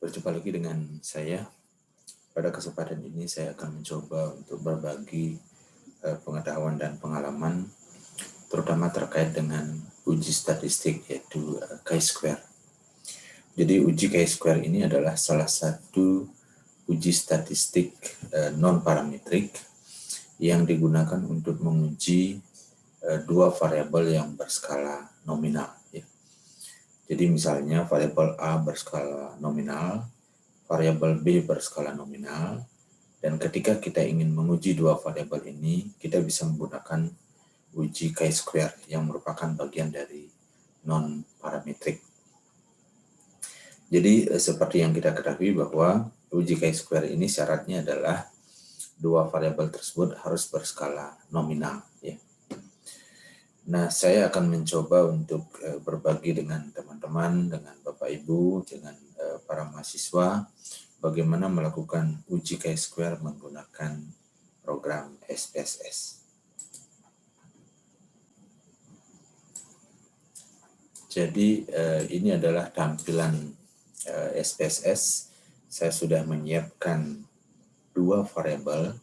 Berjumpa lagi dengan saya. Pada kesempatan ini saya akan mencoba untuk berbagi pengetahuan dan pengalaman, terutama terkait dengan uji statistik, yaitu chi-square. Jadi uji chi-square ini adalah salah satu uji statistik non-parametrik yang digunakan untuk menguji dua variabel yang berskala nominal. Jadi misalnya variabel A berskala nominal, variabel B berskala nominal, dan ketika kita ingin menguji dua variabel ini, kita bisa menggunakan uji chi-square yang merupakan bagian dari non-parametrik. Jadi seperti yang kita ketahui bahwa uji chi-square ini syaratnya adalah dua variabel tersebut harus berskala nominal. Nah, saya akan mencoba untuk berbagi dengan teman-teman, dengan Bapak Ibu, dengan para mahasiswa, bagaimana melakukan uji chi-square menggunakan program SPSS. Jadi ini adalah tampilan SPSS. Saya sudah menyiapkan dua variabel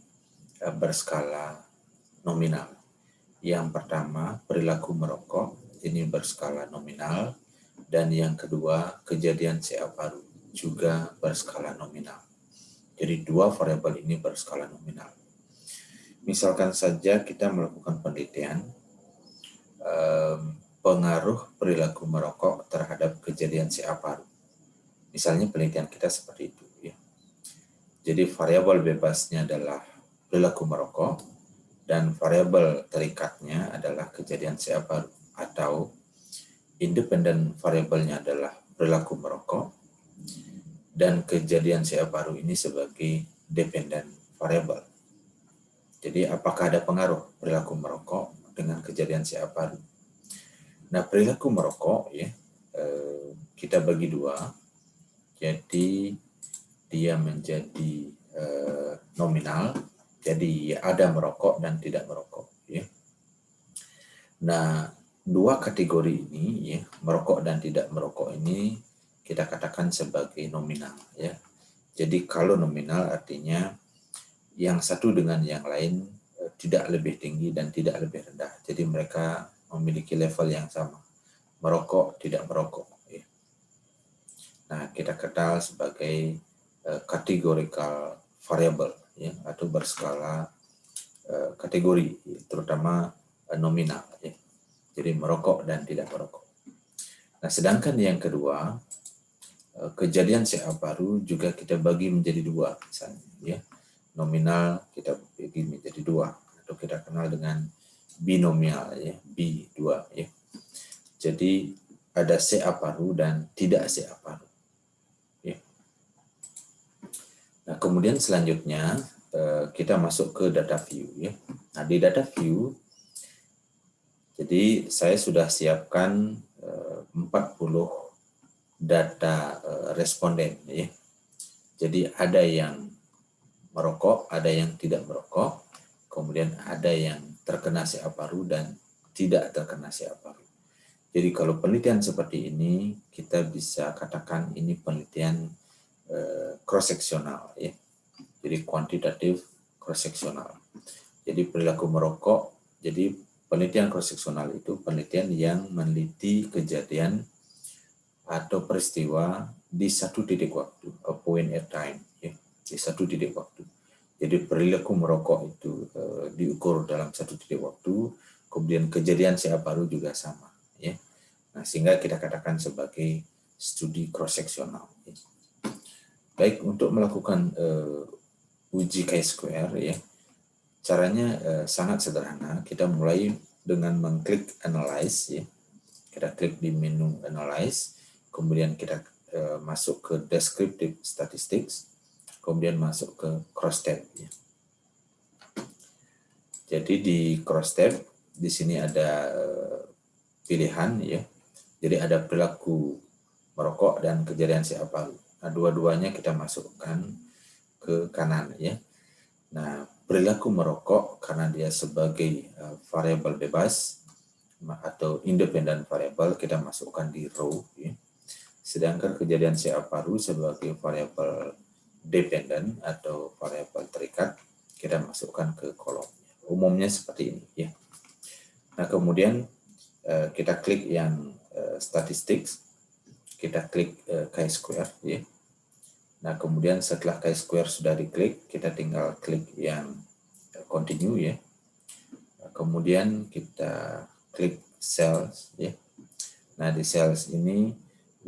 berskala nominal. Yang pertama, perilaku merokok, ini berskala nominal, dan yang kedua, kejadian CA paru, juga berskala nominal. Jadi dua variabel ini berskala nominal. Misalkan saja kita melakukan penelitian pengaruh perilaku merokok terhadap kejadian CA paru. Misalnya penelitian kita seperti itu. Jadi variabel bebasnya adalah perilaku merokok, dan variabel terikatnya adalah kejadian CA paru, atau independen variabelnya adalah perilaku merokok, dan kejadian CA paru ini sebagai dependen variabel. Jadi apakah ada pengaruh perilaku merokok dengan kejadian CA paru? Nah, perilaku merokok kita bagi dua, jadi dia menjadi nominal. Jadi ada merokok dan tidak merokok. Nah, dua kategori ini, merokok dan tidak merokok ini kita katakan sebagai nominal. Jadi kalau nominal artinya yang satu dengan yang lain tidak lebih tinggi dan tidak lebih rendah. Jadi mereka memiliki level yang sama. Merokok, tidak merokok. Nah, kita kenal sebagai categorical variable, atau berskala kategori, terutama nominal. Jadi merokok dan tidak merokok. Nah, sedangkan yang kedua, kejadian CA paru juga kita bagi menjadi dua, misalnya. Nominal kita bagi menjadi dua, atau kita kenal dengan binomial, B2. Jadi ada CA paru dan tidak CA paru. Nah, kemudian selanjutnya kita masuk ke data view. Nah, di data view, jadi saya sudah siapkan 40 data responden. Jadi ada yang merokok, ada yang tidak merokok, kemudian ada yang terkena CA paru dan tidak terkena CA paru. Jadi kalau penelitian seperti ini, kita bisa katakan ini penelitian cross-seksional. Jadi kuantitatif cross-seksional. Jadi perilaku merokok, jadi penelitian cross-seksional itu penelitian yang meneliti kejadian atau peristiwa di satu titik waktu, a point at time, di satu titik waktu. Jadi perilaku merokok itu diukur dalam satu titik waktu, kemudian kejadian CA paru juga sama. Nah, sehingga kita katakan sebagai studi cross-seksional. Baik, untuk melakukan uji chi-square, caranya sangat sederhana. Kita mulai dengan mengklik analyze. Kita klik di menu analyze, kemudian kita masuk ke descriptive statistics, kemudian masuk ke cross tab. Jadi di cross tab di sini ada pilihan, jadi ada perilaku merokok dan kejadian CA paru. Nah, dua-duanya kita masukkan ke kanan. Nah, perilaku merokok karena dia sebagai variabel bebas atau independent variable, kita masukkan di row. Sedangkan kejadian CA paru sebagai variabel dependen atau variabel terikat, kita masukkan ke kolomnya. Umumnya seperti ini ya. Nah, kemudian kita klik yang statistics, kita klik chi-square ya. Nah, kemudian setelah chi-square sudah diklik, kita tinggal klik yang continue ya. Kemudian kita klik cells ya. Nah, di cells ini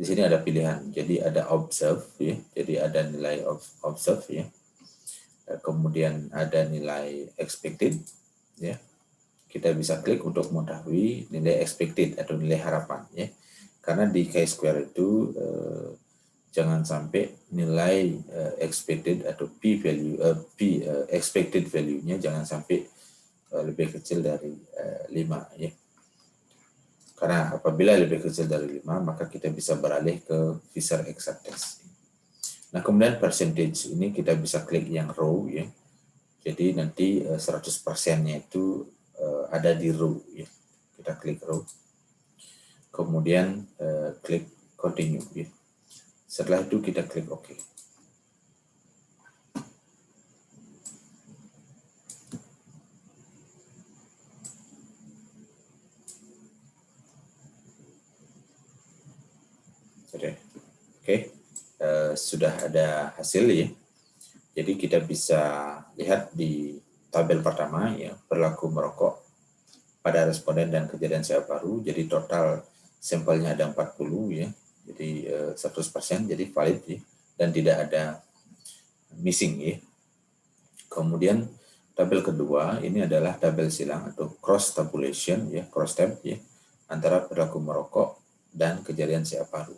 di sini ada pilihan. Jadi ada observe ya. Jadi ada nilai observe ya. Kemudian ada nilai expected ya. Kita bisa klik untuk mengetahui nilai expected atau nilai harapan ya. Karena di chi-square itu jangan sampai nilai expected atau p value expected value-nya jangan sampai lebih kecil dari 5 ya. Karena apabila lebih kecil dari 5, maka kita bisa beralih ke Fisher exact test. Nah, kemudian percentage ini kita bisa klik yang row ya. Jadi nanti 100%-nya itu ada di row ya. Kita klik row. Kemudian klik continue ya. Setelah itu kita klik OK. Oke, sudah ada hasil ya. Jadi kita bisa lihat di tabel pertama ya, perilaku merokok pada responden dan kejadian CA paru. Jadi total sampelnya ada 40 ya. Jadi 100% jadi valid ya, dan tidak ada missing ya. Kemudian tabel kedua ini adalah tabel silang atau cross tabulation ya, cross tab ya, antara perilaku merokok dan kejadian CA paru.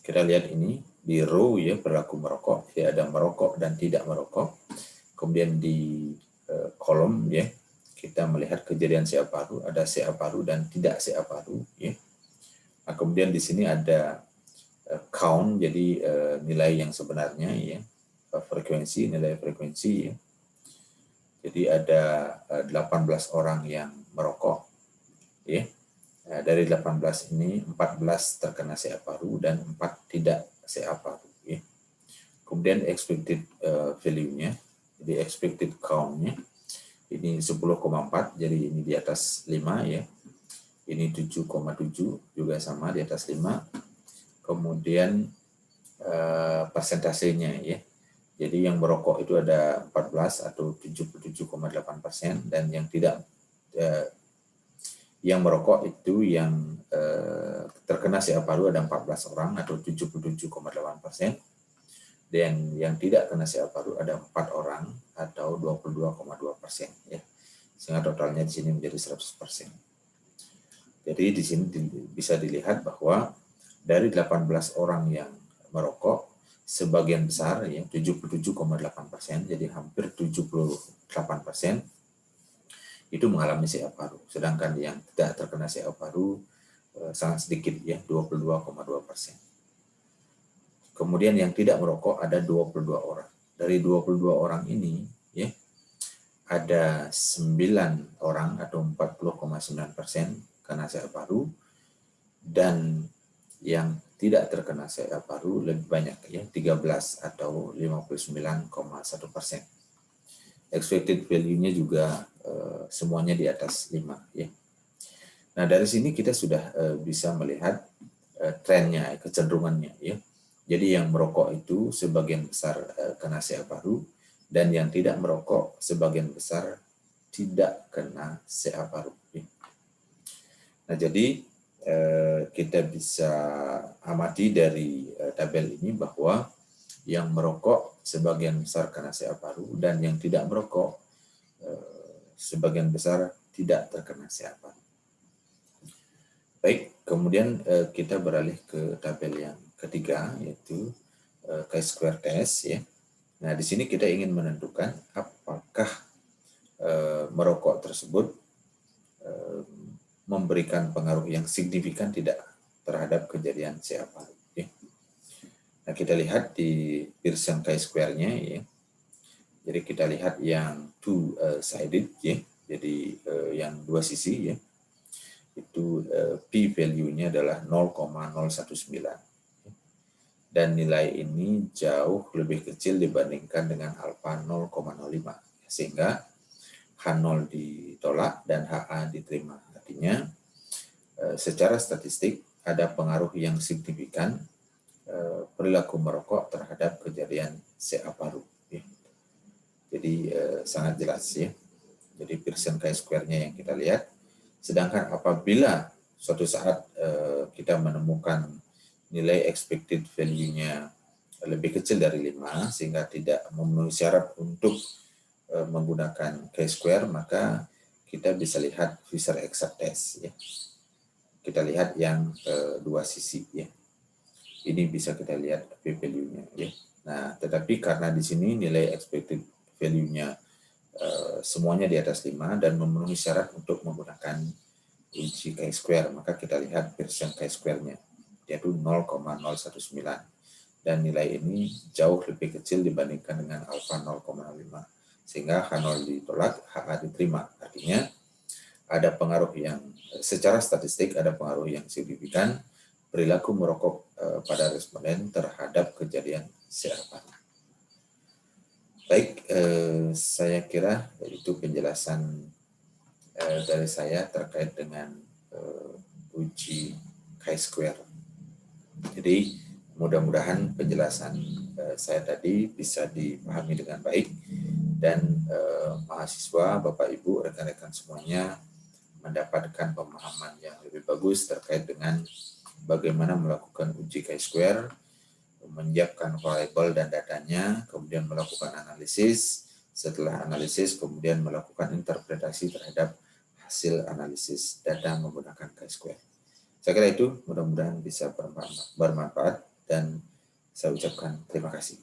Kita lihat ini di row ya, perilaku merokok, ya ada merokok dan tidak merokok. Kemudian di kolom ya, kita melihat kejadian CA paru, ada CA paru dan tidak CA paru ya. Nah, kemudian di sini ada count, jadi nilai yang sebenarnya ya, frekuensi, nilai frekuensi ya. Jadi ada 18 orang yang merokok ya. Nah, dari 18 ini 14 terkena CA paru dan 4 tidak CA paru ya. Kemudian expected value-nya, jadi expected count-nya ini 10,4, jadi ini di atas 5 ya. Ini 7,7 juga sama di atas 5. Kemudian persentasenya ya. Jadi yang merokok itu ada 14 atau 77,8%, dan yang tidak yang merokok itu yang terkena CA paru ada 14 orang atau 77,8%, dan yang tidak kena CA paru ada 4 orang atau 22,2% ya. Sehingga totalnya di sini menjadi 100%. Jadi di sini bisa dilihat bahwa dari 18 orang yang merokok, sebagian besar ya 77,8%, jadi hampir 78% itu mengalami CA paru, sedangkan yang tidak terkena CA paru sangat sedikit ya, 22,2%. Kemudian yang tidak merokok ada 22 orang. Dari 22 orang ini ya, ada 9 orang atau 40,9% kena CA paru, dan yang tidak terkena CA paru lebih banyak ya, 13 atau 59,1%. Expected value-nya juga semuanya di atas 5 ya. Nah, dari sini kita sudah bisa melihat trennya, kecenderungannya ya. Jadi yang merokok itu sebagian besar kena CA paru, dan yang tidak merokok sebagian besar tidak kena CA paru ya. Nah, jadi kita bisa amati dari tabel ini bahwa yang merokok sebagian besar kena CA paru, dan yang tidak merokok sebagian besar tidak terkena CA paru. Baik, kemudian kita beralih ke tabel yang ketiga, yaitu chi-square test ya. Nah, di sini kita ingin menentukan apakah merokok tersebut memberikan pengaruh yang signifikan tidak terhadap kejadian CA paru ya. Nah, kita lihat di Pearson chi-square-nya ya. Jadi kita lihat yang two-sided ya. Jadi yang dua sisi ya. Itu p value-nya adalah 0,019. dan nilai ini jauh lebih kecil dibandingkan dengan alfa 0,05, sehingga H0 ditolak dan HA diterima. Artinya secara statistik ada pengaruh yang signifikan perilaku merokok terhadap kejadian CA paru. Ya. Jadi sangat jelas ya. Jadi Pearson chi-square-nya yang kita lihat. Sedangkan apabila suatu saat kita menemukan nilai expected value-nya lebih kecil dari 5 sehingga tidak memenuhi syarat untuk menggunakan chi-square, maka kita bisa lihat Fisher exact test ya. Kita lihat yang dua sisi ya. Ini bisa kita lihat p-value-nya ya. Nah, tetapi karena di sini nilai expected value-nya semuanya di atas 5 dan memenuhi syarat untuk menggunakan uji chi-square, maka kita lihat Pearson chi-square-nya yaitu 0,019 dan nilai ini jauh lebih kecil dibandingkan dengan alfa 0,5 sehingga H0 ditolak, HA diterima. Artinya ada pengaruh yang secara statistik ada pengaruh yang signifikan perilaku merokok pada responden terhadap kejadian CA paru. Baik, saya kira itu penjelasan dari saya terkait dengan uji chi-square. Jadi mudah-mudahan penjelasan saya tadi bisa dipahami dengan baik dan mahasiswa, Bapak Ibu, rekan-rekan semuanya mendapatkan pemahaman yang lebih bagus terkait dengan bagaimana melakukan uji chi-square, menyiapkan variabel dan datanya, kemudian melakukan analisis, setelah analisis kemudian melakukan interpretasi terhadap hasil analisis data menggunakan chi-square. Saya kira itu mudah-mudahan bisa bermanfaat dan saya ucapkan terima kasih.